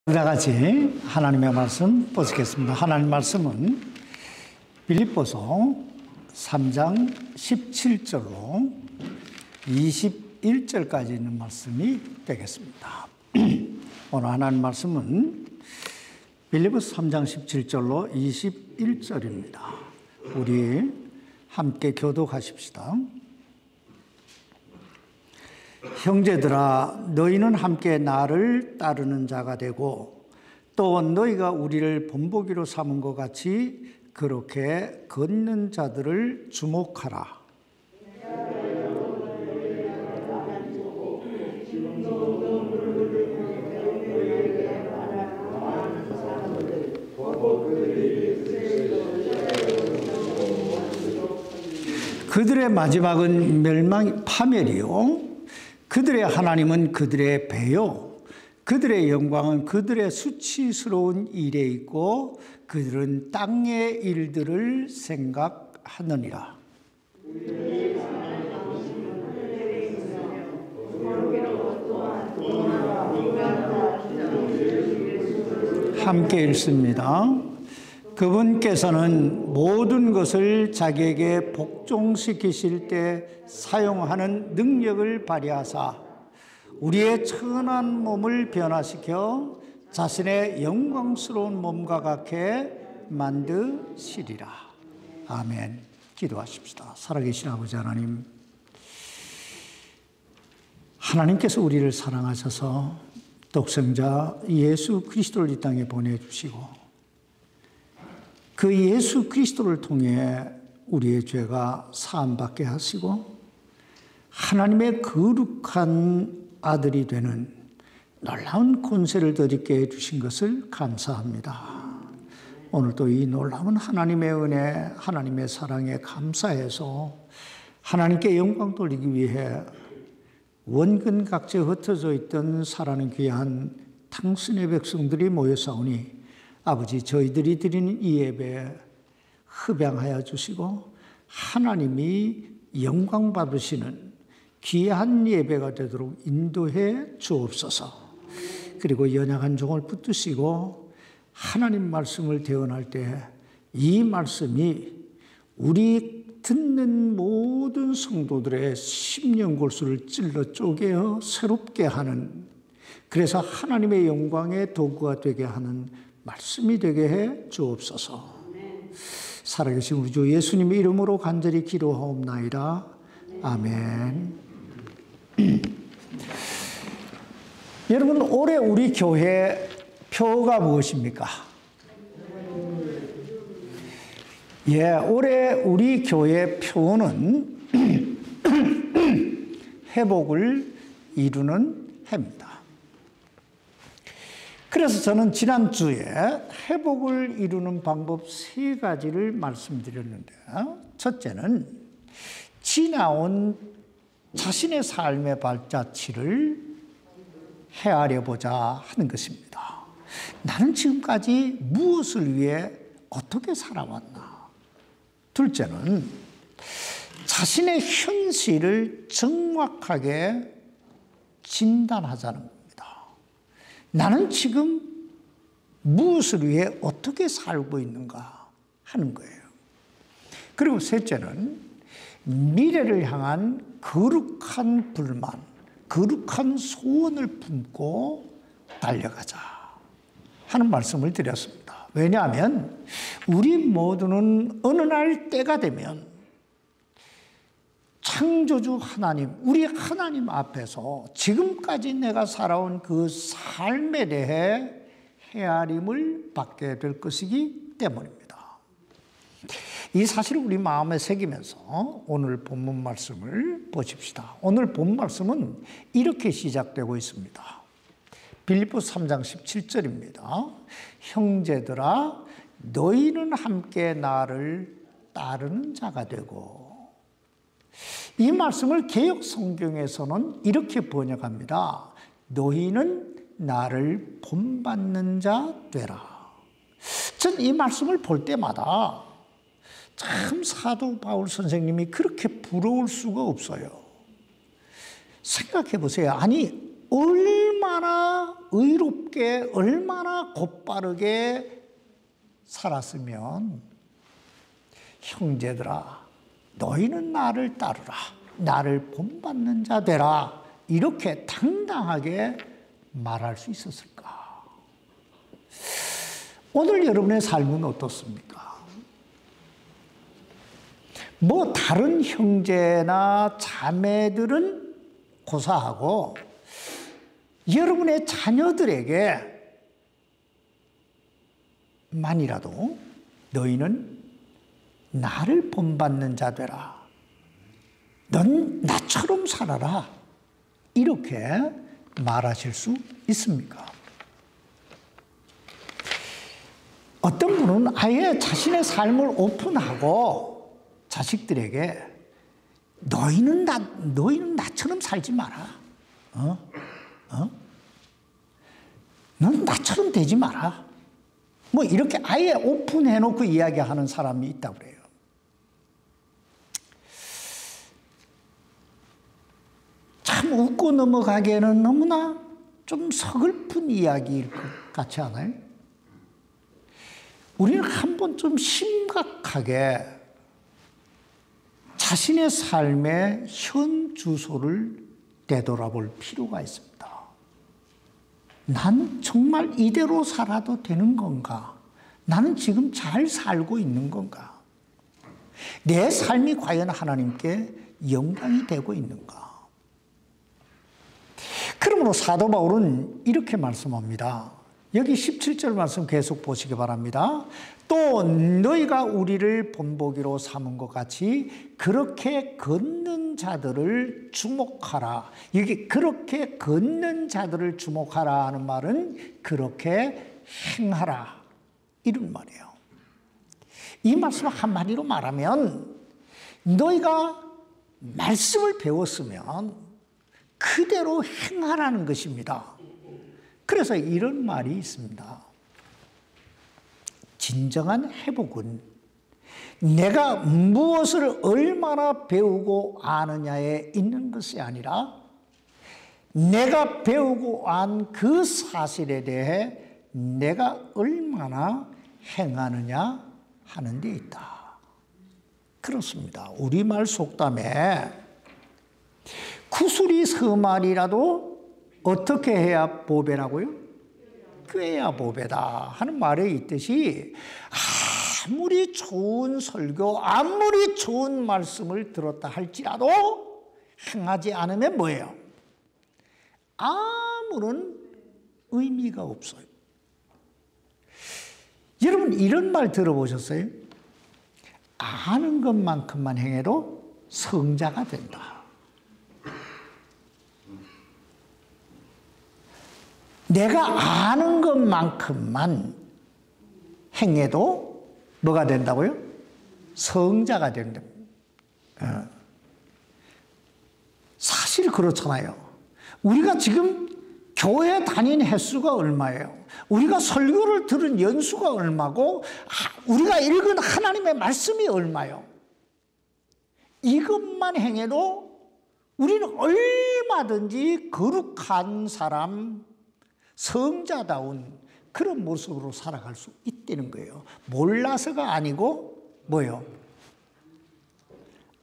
다 같이 하나님의 말씀 보시겠습니다. 하나님 말씀은 빌립보서 3장 17절로 21절까지 있는 말씀이 되겠습니다. 오늘 하나님 말씀은 빌립보서 3장 17절로 21절입니다. 우리 함께 교독하십시다. 형제들아, 너희는 함께 나를 따르는 자가 되고 또 너희가 우리를 본보기로 삼은 것 같이 그렇게 걷는 자들을 주목하라. 그들의 마지막은 파멸이요, 그들의 하나님은 그들의 배요, 그들의 영광은 그들의 수치스러운 일에 있고 그들은 땅의 일들을 생각하느니라. 함께 읽습니다. 그분께서는 모든 것을 자기에게 복종시키실 때 사용하는 능력을 발휘하사 우리의 천한 몸을 변화시켜 자신의 영광스러운 몸과 같게 만드시리라. 아멘. 기도하십시다. 살아계신 아버지 하나님, 하나님께서 우리를 사랑하셔서 독생자 예수 그리스도를 이 땅에 보내주시고 그 예수 그리스도를 통해 우리의 죄가 사함받게 하시고 하나님의 거룩한 아들이 되는 놀라운 권세를 더럽게 해주신 것을 감사합니다. 오늘도 이 놀라운 하나님의 은혜, 하나님의 사랑에 감사해서 하나님께 영광 돌리기 위해 원근각지에 흩어져 있던 살아는 귀한 당신의 백성들이 모여싸우니 아버지, 저희들이 드리는 이 예배에 흡양하여 주시고 하나님이 영광 받으시는 귀한 예배가 되도록 인도해 주옵소서. 그리고 연약한 종을 붙드시고 하나님 말씀을 대언할 때 이 말씀이 우리 듣는 모든 성도들의 심령골수를 찔러 쪼개어 새롭게 하는, 그래서 하나님의 영광의 도구가 되게 하는 말씀이 되게 해 주옵소서. 살아계신 우리 주 예수님의 이름으로 간절히 기도하옵나이다. 아멘. 여러분, 올해 우리 교회 표가 무엇입니까? 올해 우리 교회 표는 회복을 이루는 해입니다. 그래서 저는 지난주에 회복을 이루는 방법 3가지를 말씀드렸는데요. 첫째는 지나온 자신의 삶의 발자취를 헤아려 보자 하는 것입니다. 나는 지금까지 무엇을 위해 어떻게 살아왔나? 둘째는 자신의 현실을 정확하게 진단하자는 겁니다. 나는 지금 무엇을 위해 어떻게 살고 있는가 하는 거예요. 그리고 셋째는 미래를 향한 거룩한 불만, 거룩한 소원을 품고 달려가자 하는 말씀을 드렸습니다. 왜냐하면 우리 모두는 어느 날 때가 되면 창조주 하나님, 우리 하나님 앞에서 지금까지 내가 살아온 그 삶에 대해 헤아림을 받게 될 것이기 때문입니다. 이 사실을 우리 마음에 새기면서 오늘 본문 말씀을 보십시다. 오늘 본 말씀은 이렇게 시작되고 있습니다. 빌립보서 3장 17절입니다. 형제들아, 너희는 함께 나를 따르는 자가 되고. 이 말씀을 개역 성경에서는 이렇게 번역합니다. 너희는 나를 본받는 자 되라. 전 이 말씀을 볼 때마다 참 사도 바울 선생님이 그렇게 부러울 수가 없어요. 생각해 보세요. 아니, 얼마나 얼마나 의롭게, 얼마나 곧바르게 살았으면 형제들아, 너희는 나를 따르라. 나를 본받는 자 되라. 이렇게 당당하게 말할 수 있었을까? 오늘 여러분의 삶은 어떻습니까? 뭐 다른 형제나 자매들은 고사하고 여러분의 자녀들에게 만이라도 너희는 나를 본받는 자 되라. 넌 나처럼 살아라. 이렇게 말하실 수 있습니까? 어떤 분은 아예 자신의 삶을 오픈하고 자식들에게 너희는 나처럼 살지 마라. 넌 나처럼 되지 마라. 뭐 이렇게 아예 오픈해놓고 이야기하는 사람이 있다고 그래요. 참 웃고 넘어가기에는 너무나 좀 서글픈 이야기일 것 같지 않아요? 우리는 한번 좀 심각하게 자신의 삶의 현 주소를 되돌아볼 필요가 있습니다. 난 정말 이대로 살아도 되는 건가? 나는 지금 잘 살고 있는 건가? 내 삶이 과연 하나님께 영광이 되고 있는가? 그러므로 사도 바울은 이렇게 말씀합니다. 여기 17절 말씀 계속 보시기 바랍니다. 또 너희가 우리를 본보기로 삼은 것 같이 그렇게 걷는 자들을 주목하라. 여기 그렇게 걷는 자들을 주목하라 하는 말은 그렇게 행하라. 이런 말이에요. 이 말씀 한마디로 말하면 너희가 말씀을 배웠으면 그대로 행하라는 것입니다. 그래서 이런 말이 있습니다. 진정한 회복은 내가 무엇을 얼마나 배우고 아느냐에 있는 것이 아니라 내가 배우고 안 그 사실에 대해 내가 얼마나 행하느냐 하는 데 있다. 그렇습니다. 우리말 속담에 구슬이 서말이라도 어떻게 해야 보배라고요? 꿰야 보배다 하는 말에 있듯이 아무리 좋은 설교, 아무리 좋은 말씀을 들었다 할지라도 행하지 않으면 뭐예요? 아무런 의미가 없어요. 여러분 이런 말 들어보셨어요? 아는 것만큼만 행해도 성자가 된다. 내가 아는 것만큼만 행해도 뭐가 된다고요? 성자가 된다. 사실 그렇잖아요. 우리가 지금 교회 다닌 횟수가 얼마예요? 우리가 설교를 들은 연수가 얼마고 우리가 읽은 하나님의 말씀이 얼마요? 이것만 행해도 우리는 얼마든지 거룩한 사람, 성자다운 그런 모습으로 살아갈 수 있다는 거예요. 몰라서가 아니고 뭐요?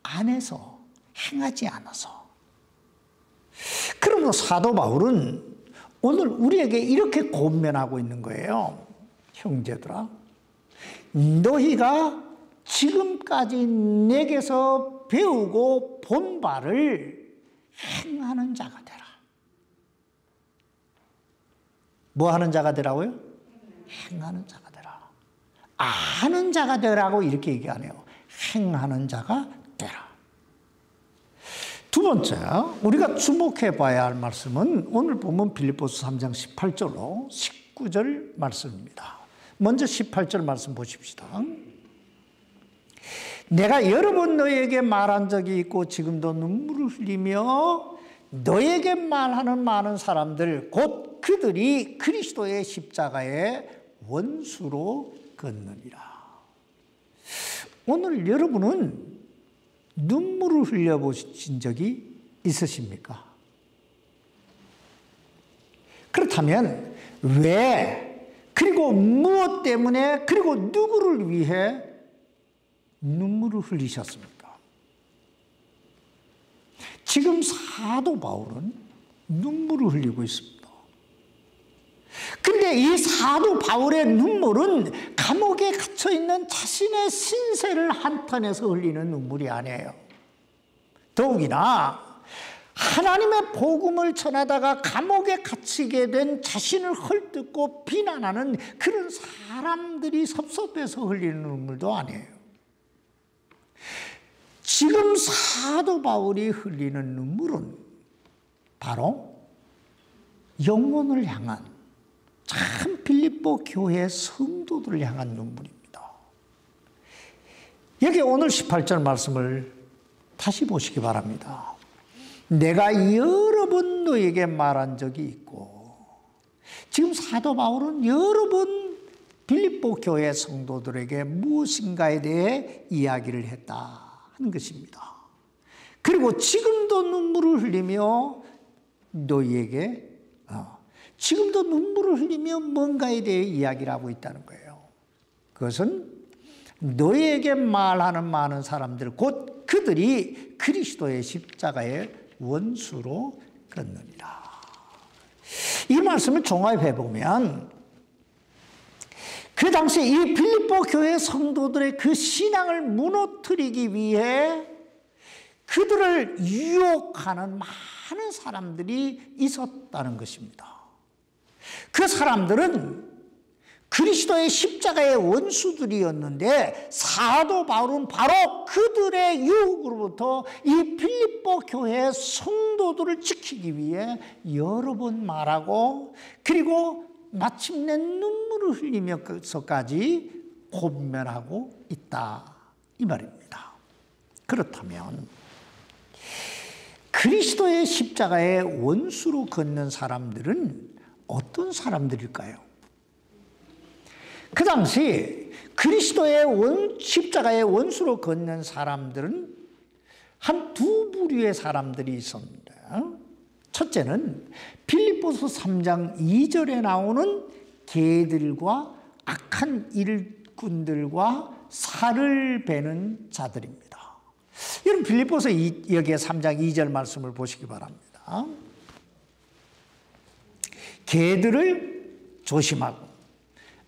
안에서 행하지 않아서. 그러므로 사도 바울은 오늘 우리에게 이렇게 권면하고 있는 거예요. 형제들아, 너희가 지금까지 내게서 배우고 본 바를 행하는 자가 되라. 뭐 하는 자가 되라고요? 행하는 자가 되라. 아는 자가 되라고 이렇게 얘기 안 해요. 행하는 자가 되라. 두 번째, 우리가 주목해 봐야 할 말씀은 오늘 보면 빌립보서 3장 18절로 19절 말씀입니다. 먼저 18절 말씀 보십시다. 내가 여러 번 너에게 말한 적이 있고 지금도 눈물을 흘리며 너에게 말하는 많은 사람들 곧 그들이 그리스도의 십자가의 원수로 걷느니라. 오늘 여러분은 눈물을 흘려보신 적이 있으십니까? 그렇다면 왜, 그리고 무엇 때문에, 그리고 누구를 위해 눈물을 흘리셨습니까? 지금 사도 바울은 눈물을 흘리고 있습니다. 근데 이 사도 바울의 눈물은 감옥에 갇혀 있는 자신의 신세를 한탄해서 흘리는 눈물이 아니에요. 더욱이나 하나님의 복음을 전하다가 감옥에 갇히게 된 자신을 헐뜯고 비난하는 그런 사람들이 섭섭해서 흘리는 눈물도 아니에요. 지금 사도 바울이 흘리는 눈물은 바로 영혼을 향한, 참 빌립보 교회 성도들을 향한 눈물입니다. 여기 오늘 18절 말씀을 다시 보시기 바랍니다. 내가 여러 번 너에게 말한 적이 있고, 지금 사도 바울은 여러 번 빌립보 교회 성도들에게 무엇인가에 대해 이야기를 했다 하는 것입니다. 그리고 지금도 눈물을 흘리며 너희에게 지금도 눈물을 흘리며 뭔가에 대해 이야기를 하고 있다는 거예요. 그것은 너희에게 말하는 많은 사람들, 곧 그들이 그리스도의 십자가의 원수로 걷느니라. 이 말씀을 종합해 보면 그 당시 이 빌립보 교회 성도들의 그 신앙을 무너뜨리기 위해 그들을 유혹하는 많은 사람들이 있었다는 것입니다. 그 사람들은 그리스도의 십자가의 원수들이었는데 사도 바울은 바로 그들의 유혹으로부터 이 빌립보 교회 성도들을 지키기 위해 여러 번 말하고, 그리고 마침내 눈물을 흘리면서까지 권면하고 있다 이 말입니다. 그렇다면 그리스도의 십자가의 원수로 걷는 사람들은 어떤 사람들일까요? 그 당시 그리스도의 십자가의 원수로 걷는 사람들은 한 두 부류의 사람들이 있었습니다. 첫째는 빌립보서 3장 2절에 나오는 개들과 악한 일꾼들과 살을 베는 자들입니다. 여러분 빌립보서 여기에 3장 2절 말씀을 보시기 바랍니다. 개들을 조심하고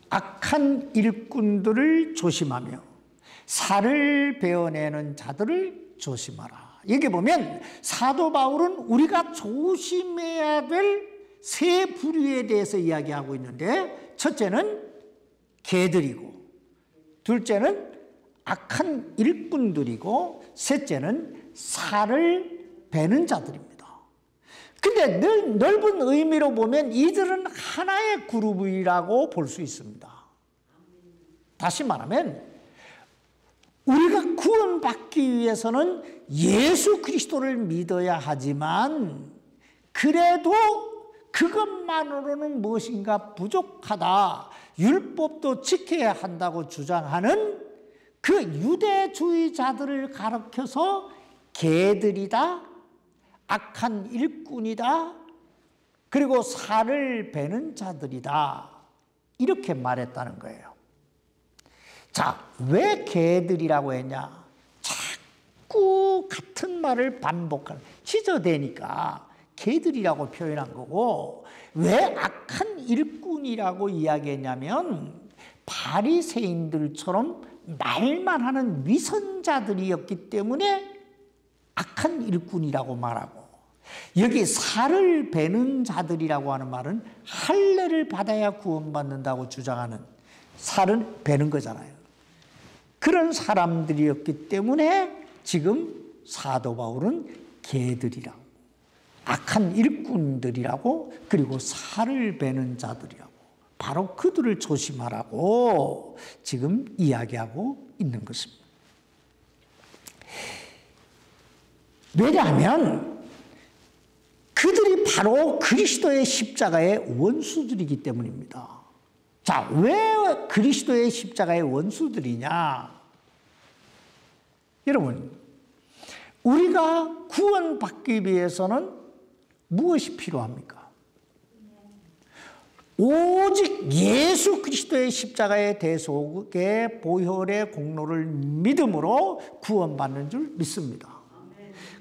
악한 일꾼들을 조심하며 살을 베어내는 자들을 조심하라. 여기 보면 사도 바울은 우리가 조심해야 될 세 부류에 대해서 이야기하고 있는데, 첫째는 개들이고, 둘째는 악한 일꾼들이고, 셋째는 살을 베는 자들입니다. 근데 넓은 의미로 보면 이들은 하나의 그룹이라고 볼 수 있습니다. 다시 말하면 우리가 구원받기 위해서는 예수 그리스도를 믿어야 하지만 그래도 그것만으로는 무엇인가 부족하다, 율법도 지켜야 한다고 주장하는 그 유대주의자들을 가리켜서 개들이다, 악한 일꾼이다, 그리고 살을 베는 자들이다 이렇게 말했다는 거예요. 자, 왜 개들이라고 했냐? 자꾸 같은 말을 반복하는, 찢어대니까 개들이라고 표현한 거고, 왜 악한 일꾼이라고 이야기했냐면 바리새인들처럼 말만 하는 위선자들이었기 때문에 악한 일꾼이라고 말하고, 여기 살을 베는 자들이라고 하는 말은 할례를 받아야 구원받는다고 주장하는, 살은 베는 거잖아요. 그런 사람들이었기 때문에 지금 사도 바울은 개들이라고, 악한 일꾼들이라고, 그리고 살을 베는 자들이라고, 바로 그들을 조심하라고 지금 이야기하고 있는 것입니다. 왜냐하면 그들이 바로 그리스도의 십자가의 원수들이기 때문입니다. 자, 왜 그리스도의 십자가의 원수들이냐? 여러분, 우리가 구원받기 위해서는 무엇이 필요합니까? 오직 예수 그리스도의 십자가의 대속의 보혈의 공로를 믿음으로 구원받는 줄 믿습니다.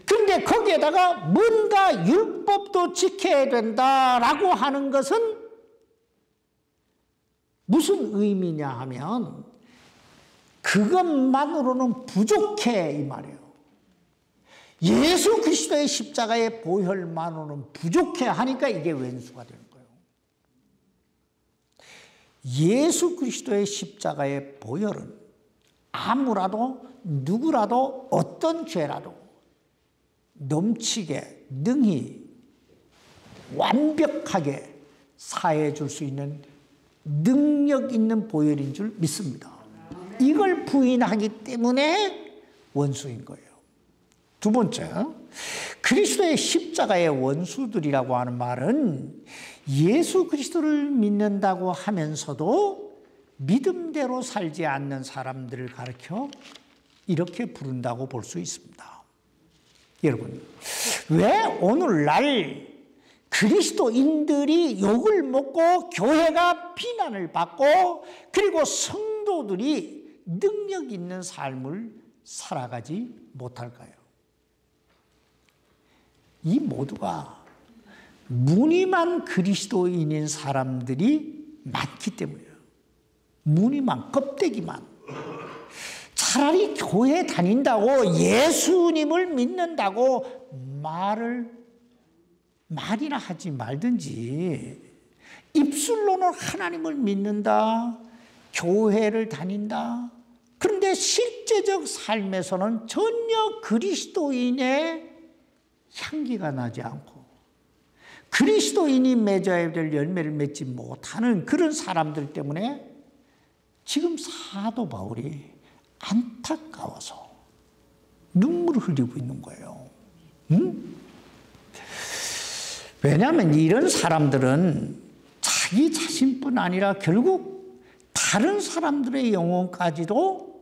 그런데 거기에다가 뭔가 율법도 지켜야 된다라고 하는 것은 무슨 의미냐 하면 그것만으로는 부족해 이 말이에요. 예수 그리스도의 십자가의 보혈만으로는 부족해 하니까 이게 왼수가 되는 거예요. 예수 그리스도의 십자가의 보혈은 아무라도 누구라도 어떤 죄라도 넘치게 능히 완벽하게 사해 줄 수 있는 능력 있는 보혈인 줄 믿습니다. 이걸 부인하기 때문에 원수인 거예요. 두 번째, 그리스도의 십자가의 원수들이라고 하는 말은 예수 그리스도를 믿는다고 하면서도 믿음대로 살지 않는 사람들을 가리켜 이렇게 부른다고 볼 수 있습니다. 여러분, 왜 오늘날 그리스도인들이 욕을 먹고 교회가 비난을 받고 그리고 성도들이 능력 있는 삶을 살아가지 못할까요? 이 모두가 무늬만 그리스도인인 사람들이 많기 때문이에요. 무늬만, 껍데기만. 차라리 교회 다닌다고 예수님을 믿는다고 말이나 하지 말든지 입술로는 하나님을 믿는다, 교회를 다닌다. 그런데 실제적 삶에서는 전혀 그리스도인의 향기가 나지 않고 그리스도인이 맺어야 될 열매를 맺지 못하는 그런 사람들 때문에 지금 사도 바울이 안타까워서 눈물을 흘리고 있는 거예요. 왜냐하면 이런 사람들은 자기 자신뿐 아니라 결국 다른 사람들의 영혼까지도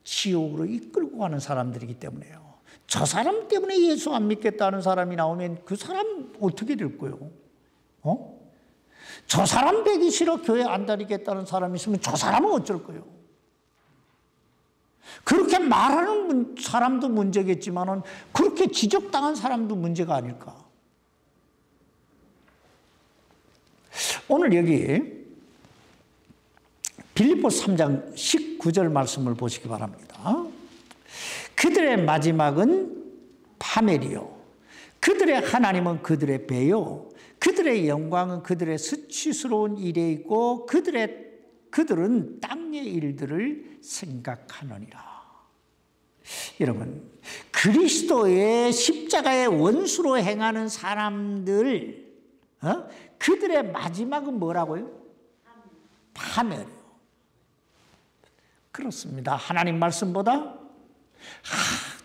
지옥으로 이끌고 가는 사람들이기 때문에요. 저 사람 때문에 예수 안 믿겠다는 사람이 나오면 그 사람 어떻게 될 거예요? 저 사람 뵈기 싫어 교회 안 다니겠다는 사람이 있으면 저 사람은 어쩔 거예요? 그렇게 말하는 사람도 문제겠지만은 그렇게 지적당한 사람도 문제가 아닐까? 오늘 여기 빌립보서 3장 19절 말씀을 보시기 바랍니다. 그들의 마지막은 파멸이요, 그들의 하나님은 그들의 배요, 그들의 영광은 그들의 수치스러운 일에 있고 그들은 땅의 일들을 생각하느니라. 여러분, 그리스도의 십자가의 원수로 행하는 사람들, 그들의 마지막은 뭐라고요? 파멸이요. 그렇습니다. 하나님 말씀보다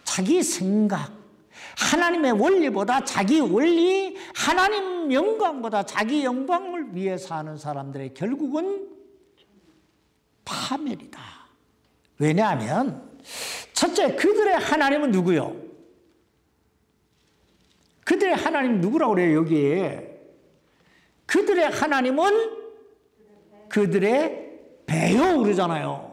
자기 생각, 하나님의 원리보다 자기 원리, 하나님 영광보다 자기 영광을 위해 사는 사람들의 결국은 파멸이다. 왜냐하면 첫째, 그들의 하나님은 누구요? 그들의 하나님 누구라고 그래요? 여기에 그들의 하나님은 그들의 배요 그러잖아요.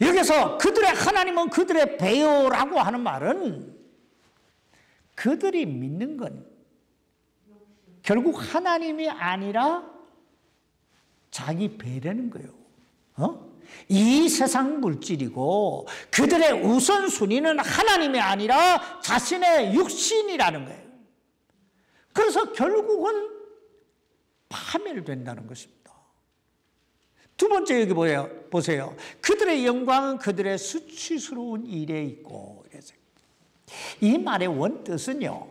여기서 그들의 하나님은 그들의 배요라고 하는 말은 그들이 믿는 건 결국 하나님이 아니라 자기 배라는 거예요. 이 세상 물질이고 그들의 우선순위는 하나님이 아니라 자신의 육신이라는 거예요. 그래서 결국은 파멸된다는 것입니다. 두 번째 여기 보세요. 그들의 영광은 그들의 수치스러운 일에 있고. 이 말의 원뜻은요,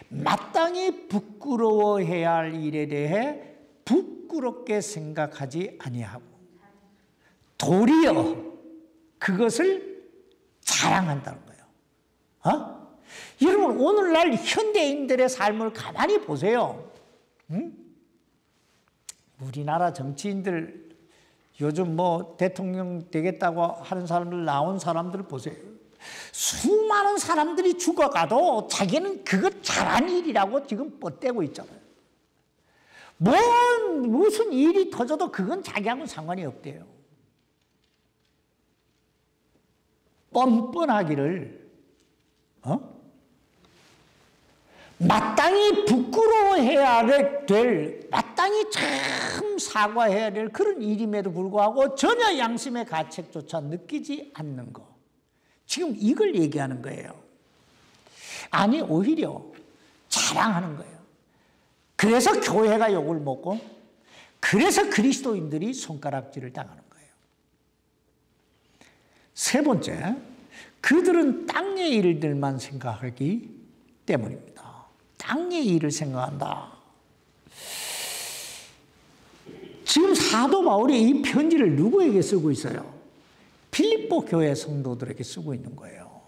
마땅히 부끄러워해야 할 일에 대해 부끄럽게 생각하지 아니하고 도리어 그것을 자랑한다는 거예요. 여러분, 오늘날 현대인들의 삶을 가만히 보세요. 우리나라 정치인들 요즘 대통령 되겠다고 하는 사람들, 나온 사람들을 보세요. 수많은 사람들이 죽어가도 자기는 그거 잘한 일이라고 지금 뻗대고 있잖아요. 무슨 일이 터져도 그건 자기하고는 상관이 없대요. 뻔뻔하기를 마땅히 부끄러워해야 될, 마땅히 참 사과해야 될 그런 일임에도 불구하고 전혀 양심의 가책조차 느끼지 않는 거. 지금 이걸 얘기하는 거예요. 아니, 오히려 자랑하는 거예요. 그래서 교회가 욕을 먹고, 그래서 그리스도인들이 손가락질을 당하는 거예요. 세 번째, 그들은 땅의 일들만 생각하기 때문입니다. 땅의 일을 생각한다. 지금 사도 바울이 이 편지를 누구에게 쓰고 있어요? 필립보 교회 성도들에게 쓰고 있는 거예요.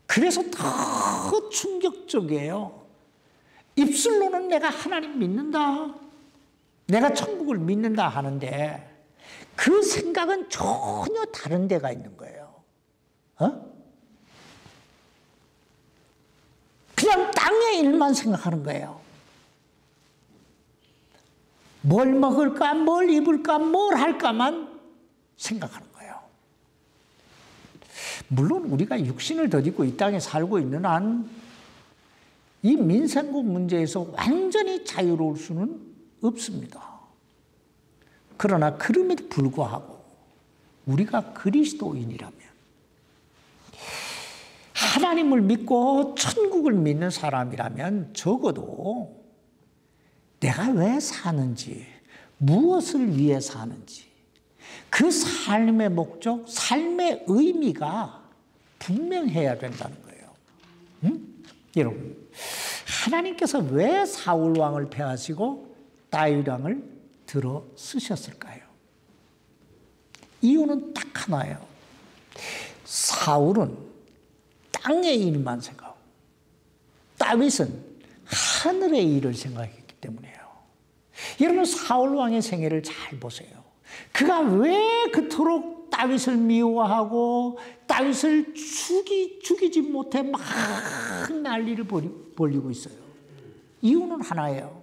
그래서 더 충격적이에요. 입술로는 내가 하나님 믿는다, 내가 천국을 믿는다 하는데 그 생각은 전혀 다른 데가 있는 거예요. 그냥 땅의 일만 생각하는 거예요. 뭘 먹을까, 뭘 입을까, 뭘 할까만 생각하는 거예요. 물론 우리가 육신을 덧입고 이 땅에 살고 있는 한 이 민생국 문제에서 완전히 자유로울 수는 없습니다. 그러나 그럼에도 불구하고 우리가 그리스도인이라면, 하나님을 믿고 천국을 믿는 사람이라면 적어도 내가 왜 사는지, 무엇을 위해 사는지, 그 삶의 목적, 삶의 의미가 분명해야 된다는 거예요. 여러분, 하나님께서 왜 사울 왕을 폐하시고 다윗 왕을 들어 쓰셨을까요? 이유는 딱 하나예요. 사울은 땅의 일만 생각하고 다윗은 하늘의 일을 생각했기 때문이에요. 여러분, 사울 왕의 생애를 잘 보세요. 그가 왜 그토록 다윗을 미워하고 다윗을 죽이지 못해 막 난리를 벌이고 있어요? 이유는 하나예요.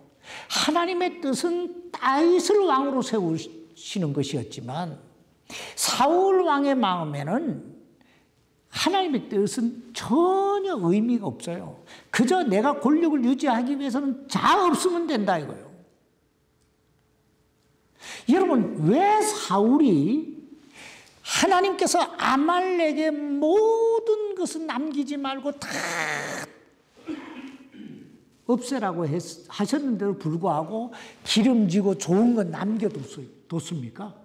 하나님의 뜻은 다윗을 왕으로 세우시는 것이었지만 사울 왕의 마음에는 하나님의 뜻은 전혀 의미가 없어요. 그저 내가 권력을 유지하기 위해서는 자 없으면 된다 이거예요. 여러분, 왜 사울이 하나님께서 아말렉의 모든 것은 남기지 말고 다 없애라고 하셨는데도 불구하고 기름지고 좋은 건 남겨뒀습니까?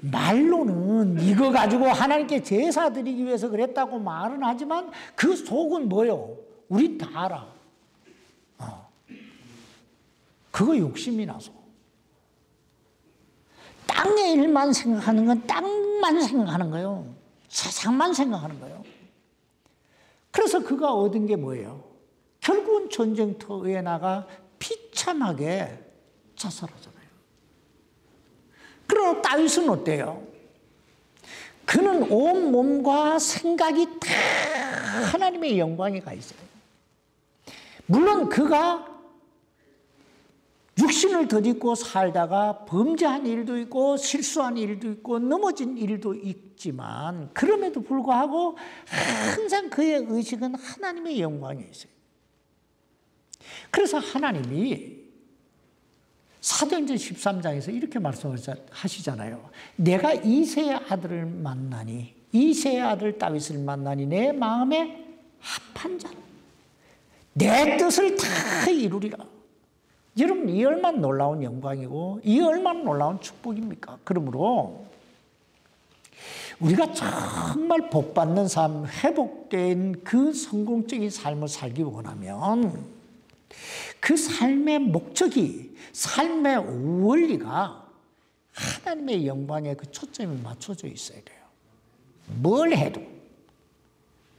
말로는 이거 가지고 하나님께 제사 드리기 위해서 그랬다고 말은 하지만 그 속은 뭐요? 우리 다 알아. 그거 욕심이 나서. 땅의 일만 생각하는 건 땅만 생각하는 거예요. 세상만 생각하는 거예요. 그래서 그가 얻은 게 뭐예요? 결국은 전쟁터에 나가 비참하게 자살하잖아요. 그러나 다윗은 어때요? 그는 온 몸과 생각이 다 하나님의 영광에 가 있어요. 물론 그가 육신을 덧입고 살다가 범죄한 일도 있고 실수한 일도 있고 넘어진 일도 있지만 그럼에도 불구하고 항상 그의 의식은 하나님의 영광에 있어요. 그래서 하나님이 사도행전 13장에서 이렇게 말씀하시잖아요. 내가 이새의 아들을 만나니, 이새의 아들 다윗을 만나니 내 마음에 합한 자, 내 뜻을 다 이루리라. 여러분, 이 얼마나 놀라운 영광이고 이 얼마나 놀라운 축복입니까? 그러므로 우리가 정말 복받는 삶, 회복된 그 성공적인 삶을 살기 원하면 그 삶의 목적이, 삶의 원리가 하나님의 영광에 그 초점이 맞춰져 있어야 돼요. 뭘 해도.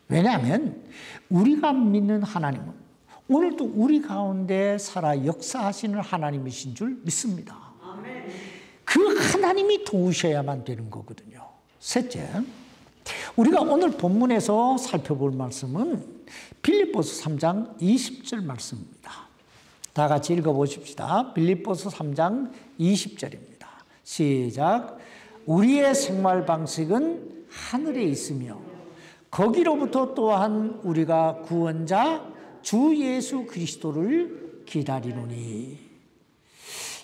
왜냐하면 우리가 믿는 하나님은 오늘도 우리 가운데 살아 역사하시는 하나님이신 줄 믿습니다. 그 하나님이 도우셔야만 되는 거거든요. 셋째, 우리가 오늘 본문에서 살펴볼 말씀은 빌립보서 3장 20절 말씀입니다. 다 같이 읽어보십시다. 빌립보서 3장 20절입니다. 시작. 우리의 생활 방식은 하늘에 있으며 거기로부터 또한 우리가 구원자 주 예수 그리스도를 기다리노니.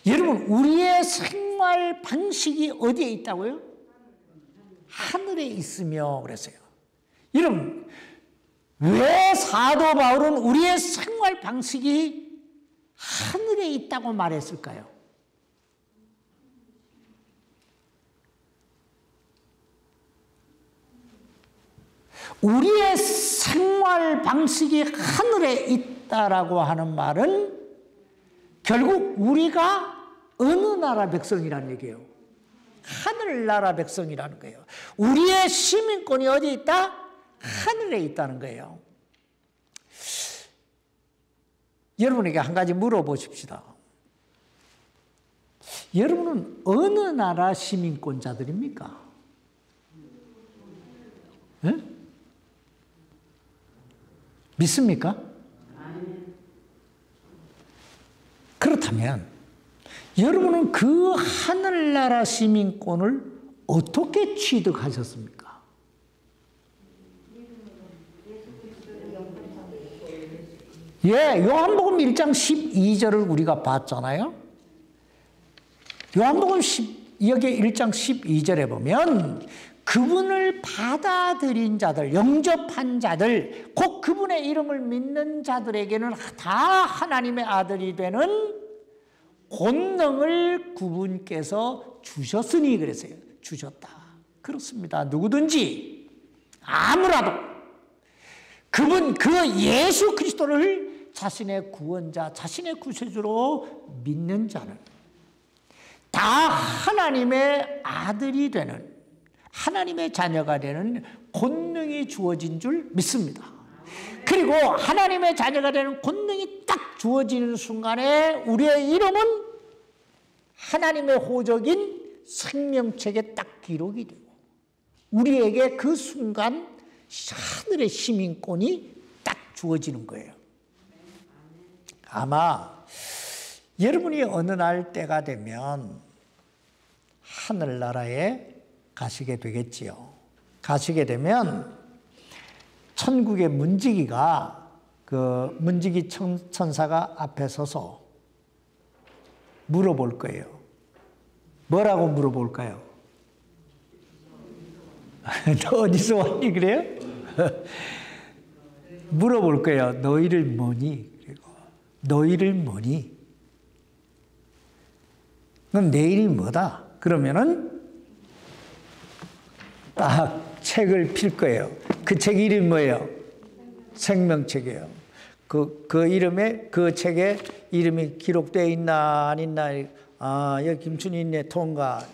여러분, 우리의 생활 방식이 어디에 있다고요? 하늘에 있으며 그랬어요. 여러분, 왜 사도 바울은 우리의 생활 방식이 하늘에 있다고 말했을까요? 우리의 생활 방식이 하늘에 있다라고 하는 말은 결국 우리가 어느 나라 백성이라는 얘기예요. 하늘나라 백성이라는 거예요. 우리의 시민권이 어디 있다? 하늘에 있다는 거예요. 여러분에게 한 가지 물어보십시다. 여러분은 어느 나라 시민권자들입니까? 네? 믿습니까? 그렇다면 여러분은 그 하늘나라 시민권을 어떻게 취득하셨습니까? 예, 요한복음 1장 12절을 우리가 봤잖아요. 요한복음 여기 1장 12절에 보면 그분을 받아들인 자들, 영접한 자들, 곧 그분의 이름을 믿는 자들에게는 다 하나님의 아들이 되는 권능을 그분께서 주셨으니 그랬어요. 주셨다. 그렇습니다. 누구든지 아무라도 그분 그 예수 그리스도를 자신의 구원자, 자신의 구세주로 믿는 자는 다 하나님의 아들이 되는, 하나님의 자녀가 되는 권능이 주어진 줄 믿습니다. 그리고 하나님의 자녀가 되는 권능이 딱 주어지는 순간에 우리의 이름은 하나님의 호적인 생명책에 딱 기록이 되고 우리에게 그 순간 하늘의 시민권이 딱 주어지는 거예요. 아마 여러분이 어느 날 때가 되면 하늘나라에 가시게 되겠지요. 가시게 되면 천국의 문지기가 그 문지기 천사가 앞에 서서 물어볼 거예요. 뭐라고 물어볼까요? 너 어디서 왔니? 그래요? 물어볼 거예요. 너희를 뭐니? 그리고 너희를 뭐니? 그럼 내일이 뭐다? 그러면은 딱 책을 필 거예요. 그 책 이름이 뭐예요? 생명책이에요. 그 이름에, 그 책에 이름이 기록되어 있나, 안 있나, 아, 여기 김춘희 있네, 통과.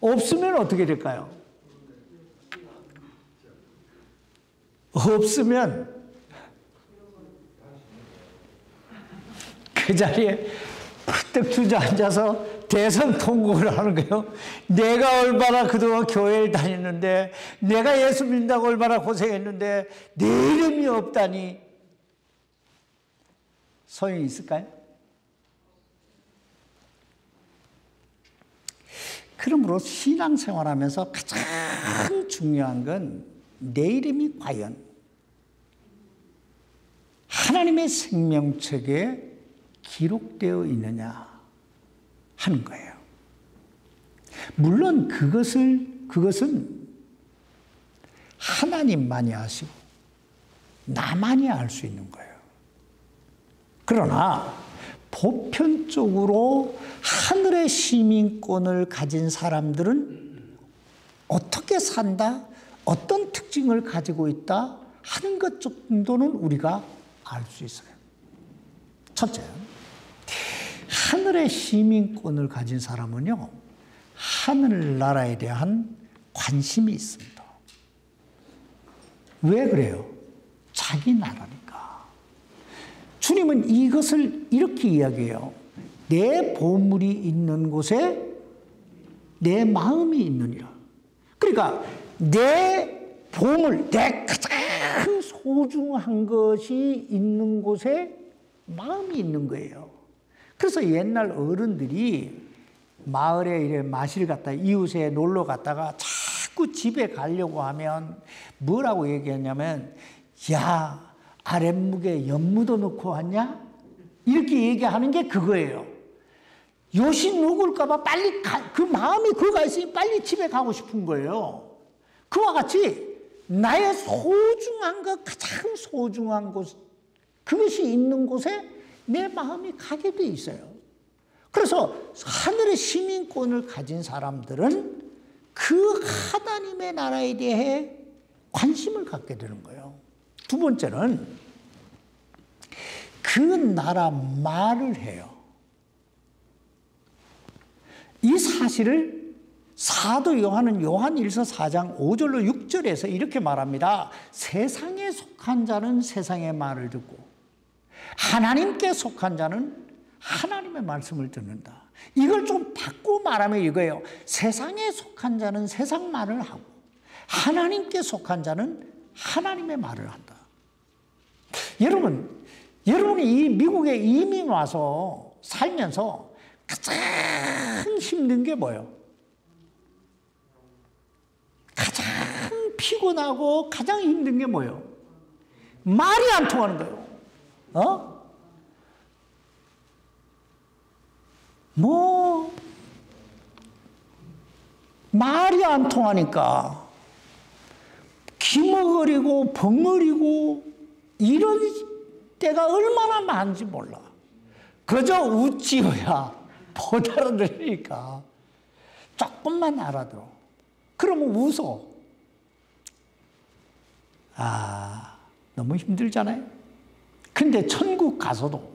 없으면 어떻게 될까요? 없으면 그 자리에 푸뜩 주저앉아서 대선 통곡을 하는 거예요. 내가 얼마나 그동안 교회를 다녔는데, 내가 예수 믿는다고 얼마나 고생했는데 내 이름이 없다니 소용이 있을까요? 그러므로 신앙생활하면서 가장 중요한 건 내 이름이 과연 하나님의 생명책에 기록되어 있느냐 하는 거예요. 물론 그것은 하나님만이 아시고 나만이 알 수 있는 거예요. 그러나 보편적으로 하늘의 시민권을 가진 사람들은 어떻게 산다, 어떤 특징을 가지고 있다 하는 것 정도는 우리가 알 수 있어요. 첫째, 하늘의 시민권을 가진 사람은요, 하늘나라에 대한 관심이 있습니다. 왜 그래요? 자기 나라니까. 주님은 이것을 이렇게 이야기해요. 내 보물이 있는 곳에 내 마음이 있느니라. 그러니까 내 보물, 내 가장 소중한 것이 있는 곳에 마음이 있는 거예요. 그래서 옛날 어른들이 마을에 이래 마실 갔다 이웃에 놀러 갔다가 자꾸 집에 가려고 하면 뭐라고 얘기했냐면, 야, 아랫목에 연무도 넣고 왔냐? 이렇게 얘기하는 게 그거예요. 요시 녹을까봐 빨리 그 마음이 그거가 있으니 빨리 집에 가고 싶은 거예요. 그와 같이 나의 소중한 것, 가장 소중한 곳, 그것이 있는 곳에 내 마음이 가게 돼 있어요. 그래서 하늘의 시민권을 가진 사람들은 그 하나님의 나라에 대해 관심을 갖게 되는 거예요. 두 번째는 그 나라 말을 해요. 이 사실을 사도 요한은 요한 1서 4장 5절로 6절에서 이렇게 말합니다. 세상에 속한 자는 세상의 말을 듣고 하나님께 속한 자는 하나님의 말씀을 듣는다. 이걸 좀 바꾸고 말하면 이거예요. 세상에 속한 자는 세상 말을 하고 하나님께 속한 자는 하나님의 말을 한다. 여러분이 이 미국에 이민 와서 살면서 가장 힘든 게 뭐예요? 가장 피곤하고 가장 힘든 게 뭐예요? 말이 안 통하는 거예요. 말이 안 통하니까 기머거리고 벙어리고 이런 때가 얼마나 많은지 몰라. 그저 웃지어야 못 알아들으니까 조금만 알아들어. 그러면 웃어. 너무 힘들잖아요. 근데 천국 가서도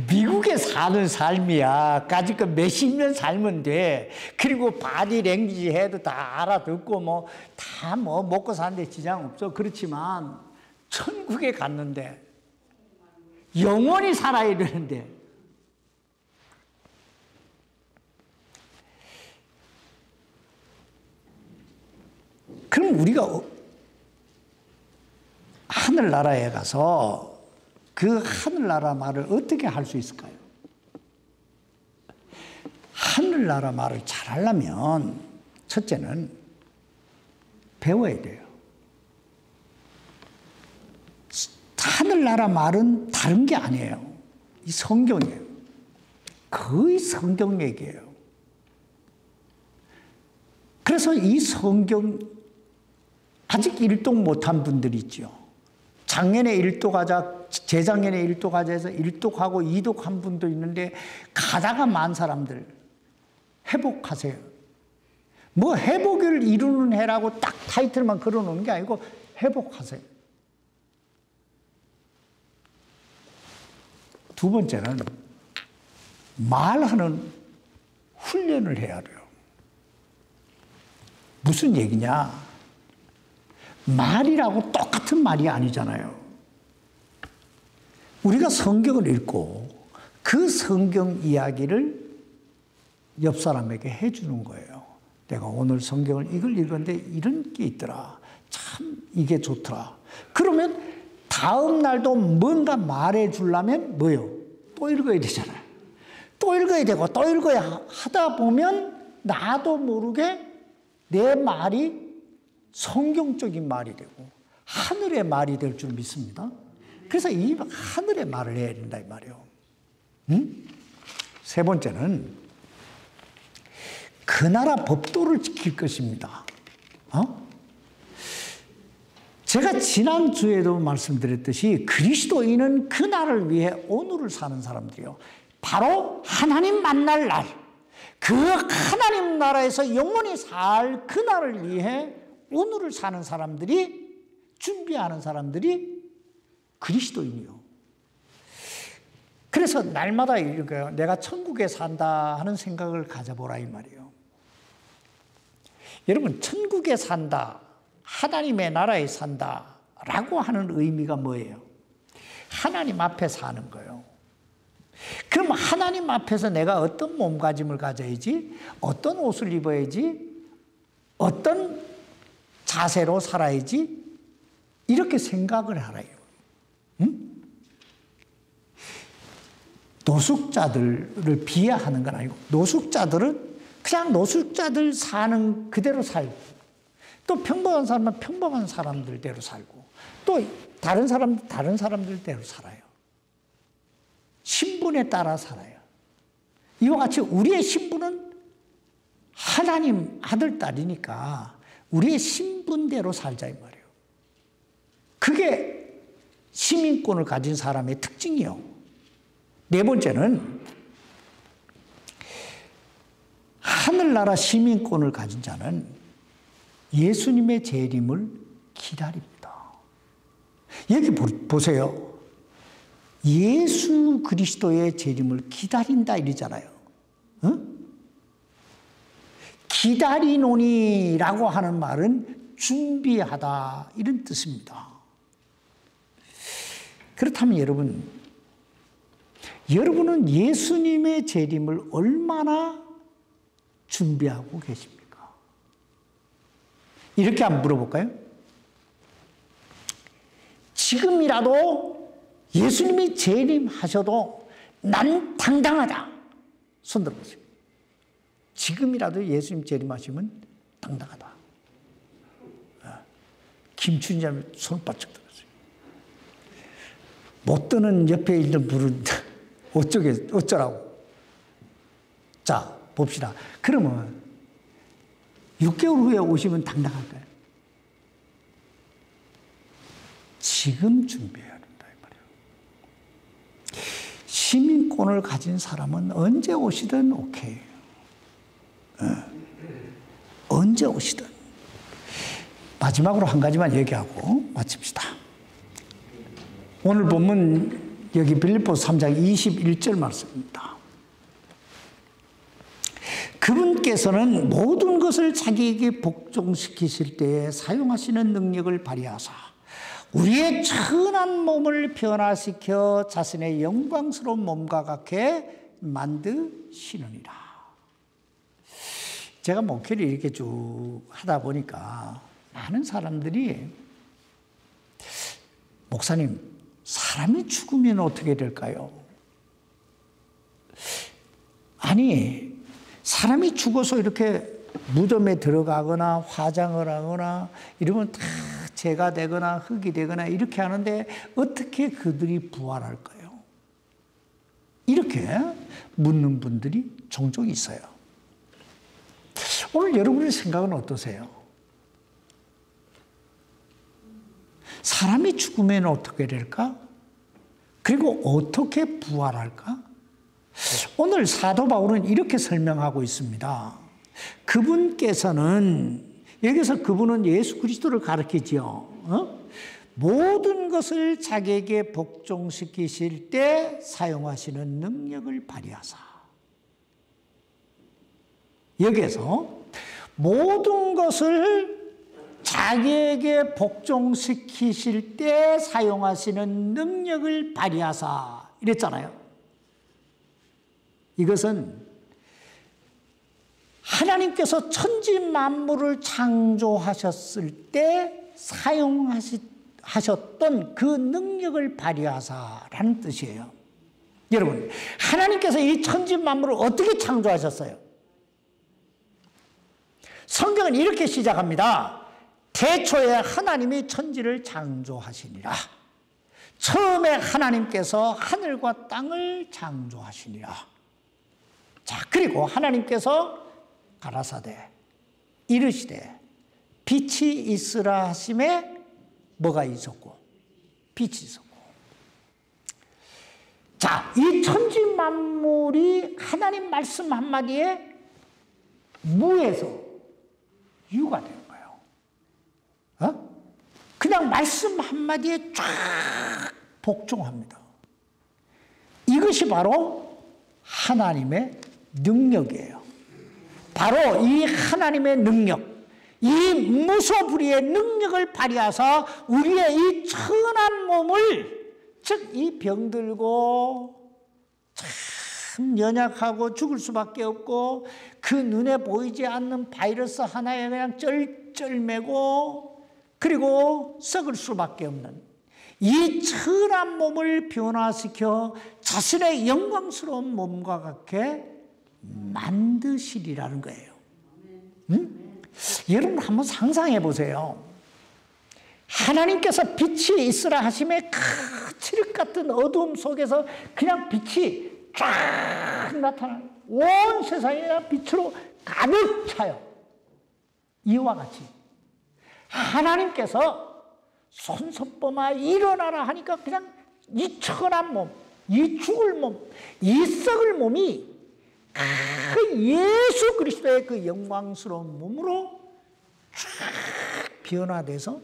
미국에 사는 삶이야. 까짓거 몇십 년 살면 돼. 그리고 바디 랭귀지 해도 다 알아듣고 다 먹고 사는데 지장 없어. 그렇지만 천국에 갔는데 영원히 살아야 되는데 그럼 우리가 하늘나라에 가서 그 하늘나라 말을 어떻게 할 수 있을까요? 하늘나라 말을 잘하려면 첫째는 배워야 돼요. 하늘나라 말은 다른 게 아니에요. 이 성경이에요. 거의 성경 얘기예요. 그래서 이 성경 아직 일독 못한 분들이 있죠. 작년에 일독하자, 재작년에 일독하자 해서 일독하고 이독한 분도 있는데 가다가 많은 사람들 회복하세요. 회복을 이루는 해라고 딱 타이틀만 걸어놓은 게 아니고 회복하세요. 두 번째는 말하는 훈련을 해야 돼요. 무슨 얘기냐? 말이라고 똑같은 말이 아니잖아요. 우리가 성경을 읽고 그 성경 이야기를 옆 사람에게 해주는 거예요. 내가 오늘 성경을 이걸 읽었는데 이런 게 있더라. 참 이게 좋더라. 그러면 다음 날도 뭔가 말해 주려면 뭐요? 또 읽어야 되잖아요. 또 읽어야 되고 또 읽어야 하다 보면 나도 모르게 내 말이 성경적인 말이 되고 하늘의 말이 될 줄 믿습니다. 그래서 이 하늘의 말을 해야 된다 이 말이에요. 세 번째는 그 나라 법도를 지킬 것입니다. 제가 지난주에도 말씀드렸듯이 그리스도인은 그 날을 위해 오늘을 사는 사람들이요. 바로 하나님 만날 날, 그 하나님 나라에서 영원히 살 그 날을 위해 오늘을 사는 사람들이, 준비하는 사람들이 그리스도인이요. 그래서 날마다 이렇게 내가 천국에 산다 하는 생각을 가져보라 이 말이에요. 여러분, 천국에 산다, 하나님의 나라에 산다 라고 하는 의미가 뭐예요? 하나님 앞에 사는 거예요. 그럼 하나님 앞에서 내가 어떤 몸가짐을 가져야지, 어떤 옷을 입어야지, 어떤 자세로 살아야지, 이렇게 생각을 하라요. 응? 노숙자들을 비하하는 건 아니고 노숙자들은 그냥 노숙자들 사는 그대로 살고 또 평범한 사람은 평범한 사람들대로 살고 또 다른 사람들대로 살아요. 신분에 따라 살아요. 이와 같이 우리의 신분은 하나님 아들, 딸이니까 우리의 신분대로 살자 이 말이에요. 그게 시민권을 가진 사람의 특징이요. 네 번째는 하늘나라 시민권을 가진 자는 예수님의 재림을 기다립니다. 여기 보세요. 예수 그리스도의 재림을 기다린다 이러잖아요. 어? 기다리노니라고 하는 말은 준비하다 이런 뜻입니다. 그렇다면 여러분은 예수님의 재림을 얼마나 준비하고 계십니까? 이렇게 한번 물어볼까요? 지금이라도 예수님이 재림하셔도 난 당당하다. 손 들어보세요. 지금이라도 예수님 재림하시면 당당하다. 김춘자님 손 바짝 들었어요. 못 드는 옆에 있는 분은 어쩌라고. 자, 봅시다. 그러면 6개월 후에 오시면 당당할까요? 지금 준비해야 된다 이 말이에요. 시민권을 가진 사람은 언제 오시든 오케이. 언제 오시든. 마지막으로 한 가지만 얘기하고 마칩시다. 오늘 본문 여기 빌립보서 3장 21절 말씀입니다. 그분께서는 모든 것을 자기에게 복종시키실 때에 사용하시는 능력을 발휘하사 우리의 천한 몸을 변화시켜 자신의 영광스러운 몸과 같게 만드시느니라. 제가 목회를 이렇게 쭉 하다 보니까 많은 사람들이 목사님, 사람이 죽으면 어떻게 될까요? 아니, 사람이 죽어서 이렇게 무덤에 들어가거나 화장을 하거나 이러면 다 재가 되거나 흙이 되거나 이렇게 하는데 어떻게 그들이 부활할까요? 이렇게 묻는 분들이 종종 있어요. 오늘 여러분의 생각은 어떠세요? 사람이 죽으면 어떻게 될까? 그리고 어떻게 부활할까? 오늘 사도 바울은 이렇게 설명하고 있습니다. 그분께서는, 여기서 그분은 예수 그리스도를 가리키죠. 모든 것을 자기에게 복종시키실 때 사용하시는 능력을 발휘하사. 여기에서 모든 것을 자기에게 복종시키실 때 사용하시는 능력을 발휘하사 이랬잖아요. 이것은 하나님께서 천지 만물을 창조하셨을 때 사용하셨던 그 능력을 발휘하사라는 뜻이에요. 여러분, 하나님께서 이 천지 만물을 어떻게 창조하셨어요? 성경은 이렇게 시작합니다. 태초에 하나님이 천지를 창조하시니라. 처음에 하나님께서 하늘과 땅을 창조하시니라. 자, 그리고 하나님께서 가라사대 이르시되 빛이 있으라 하심에 뭐가 있었고? 빛이 있었고. 자, 이 천지 만물이 하나님 말씀 한마디에 무에서 유가 된 거예요. 그냥 말씀 한마디에 쫙 복종합니다. 이것이 바로 하나님의 능력이에요. 바로 이 하나님의 능력, 이 무소불위의 능력을 발휘하사 우리의 이 천한 몸을, 즉 이 병들고 참 연약하고 죽을 수밖에 없고 그 눈에 보이지 않는 바이러스 하나에 그냥 쩔쩔매고 그리고 썩을 수밖에 없는 이 천한 몸을 변화시켜 자신의 영광스러운 몸과 같게 만드시리라는 거예요. 여러분 한번 상상해 보세요. 하나님께서 빛이 있으라 하심에 칠흑 같은 어두움 속에서 그냥 빛이 쫙 나타나요. 온 세상이 빛으로 가득 차요. 이와 같이 하나님께서 손석범아 일어나라 하니까 그냥 이 천한 몸, 이 죽을 몸, 이 썩을 몸이 그 예수 그리스도의 그 영광스러운 몸으로 쫙 변화돼서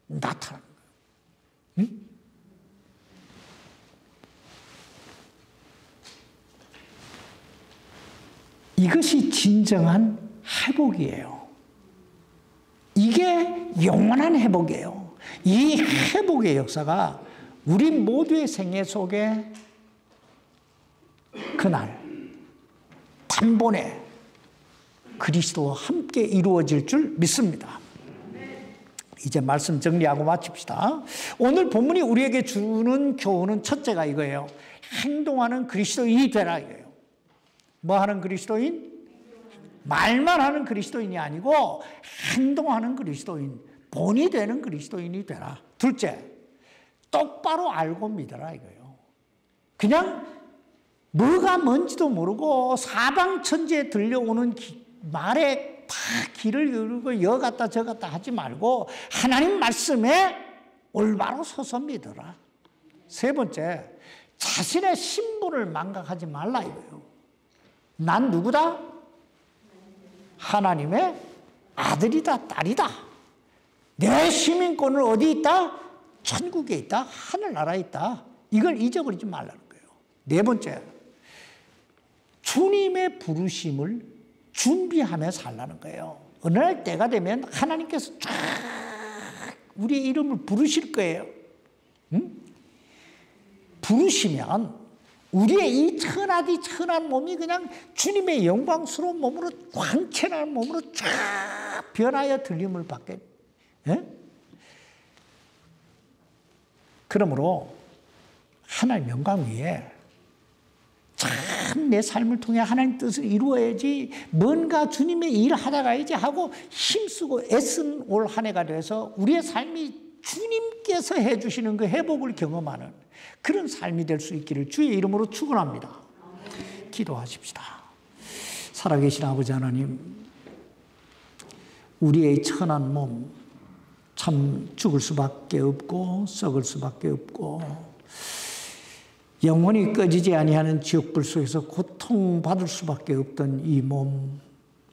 나타나는 거예요. 응? 이것이 진정한 회복이에요. 이게 영원한 회복이에요. 이 회복의 역사가 우리 모두의 생애 속에 그날 단번에 그리스도와 함께 이루어질 줄 믿습니다. 이제 말씀 정리하고 마칩시다. 오늘 본문이 우리에게 주는 교훈은 첫째가 이거예요. 행동하는 그리스도인이 되라 이거예요. 뭐 하는 그리스도인? 말만 하는 그리스도인이 아니고 행동하는 그리스도인, 본이 되는 그리스도인이 되라. 둘째, 똑바로 알고 믿어라 이거예요. 그냥 뭐가 뭔지도 모르고 사방천지에 들려오는 말에 다 귀를 기울이고 여 갔다 저 갔다 하지 말고 하나님 말씀에 올바로 서서 믿어라. 세 번째, 자신의 신분을 망각하지 말라 이거예요. 난 누구다? 하나님의 아들이다, 딸이다. 내 시민권은 어디 있다? 천국에 있다, 하늘나라에 있다. 이걸 잊어버리지 말라는 거예요. 네 번째, 주님의 부르심을 준비하며 살라는 거예요. 어느 날 때가 되면 하나님께서 쫙 우리의 이름을 부르실 거예요. 응? 부르시면 우리의 이 천하디 천한 몸이 그냥 주님의 영광스러운 몸으로 광채나는 몸으로 쫙 변하여 들림을 받게. 예? 그러므로 하나님 영광 위에 참 내 삶을 통해 하나님 뜻을 이루어야지, 뭔가 주님의 일을 하다 가야지 하고 힘쓰고 애쓴 올 한 해가 돼서 우리의 삶이 주님께서 해주시는 그 회복을 경험하는 그런 삶이 될 수 있기를 주의 이름으로 축원합니다. 기도하십시다. 살아계신 아버지 하나님, 우리의 천한 몸 참 죽을 수밖에 없고 썩을 수밖에 없고 영원히 꺼지지 아니하는 지옥불 속에서 고통받을 수밖에 없던 이 몸,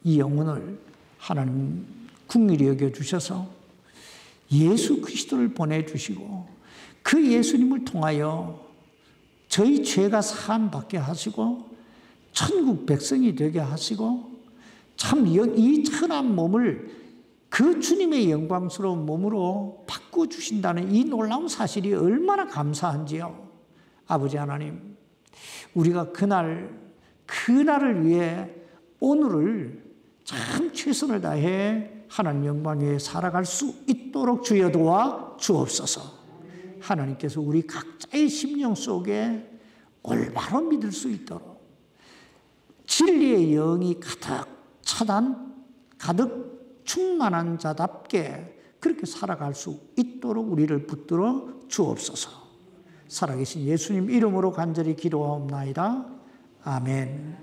이 영혼을 하나님 긍휼히 여겨주셔서 예수 그리스도를 보내주시고 그 예수님을 통하여 저희 죄가 사함받게 하시고 천국 백성이 되게 하시고 참 이 천한 몸을 그 주님의 영광스러운 몸으로 바꿔주신다는 이 놀라운 사실이 얼마나 감사한지요. 아버지 하나님, 우리가 그날을 위해 오늘을 참 최선을 다해 하나님 영광 위에 살아갈 수 있도록 주여 도와 주옵소서. 하나님께서 우리 각자의 심령 속에 올바로 믿을 수 있도록 진리의 영이 가득 충만한 자답게 그렇게 살아갈 수 있도록 우리를 붙들어 주옵소서. 살아계신 예수님 이름으로 간절히 기도하옵나이다. 아멘.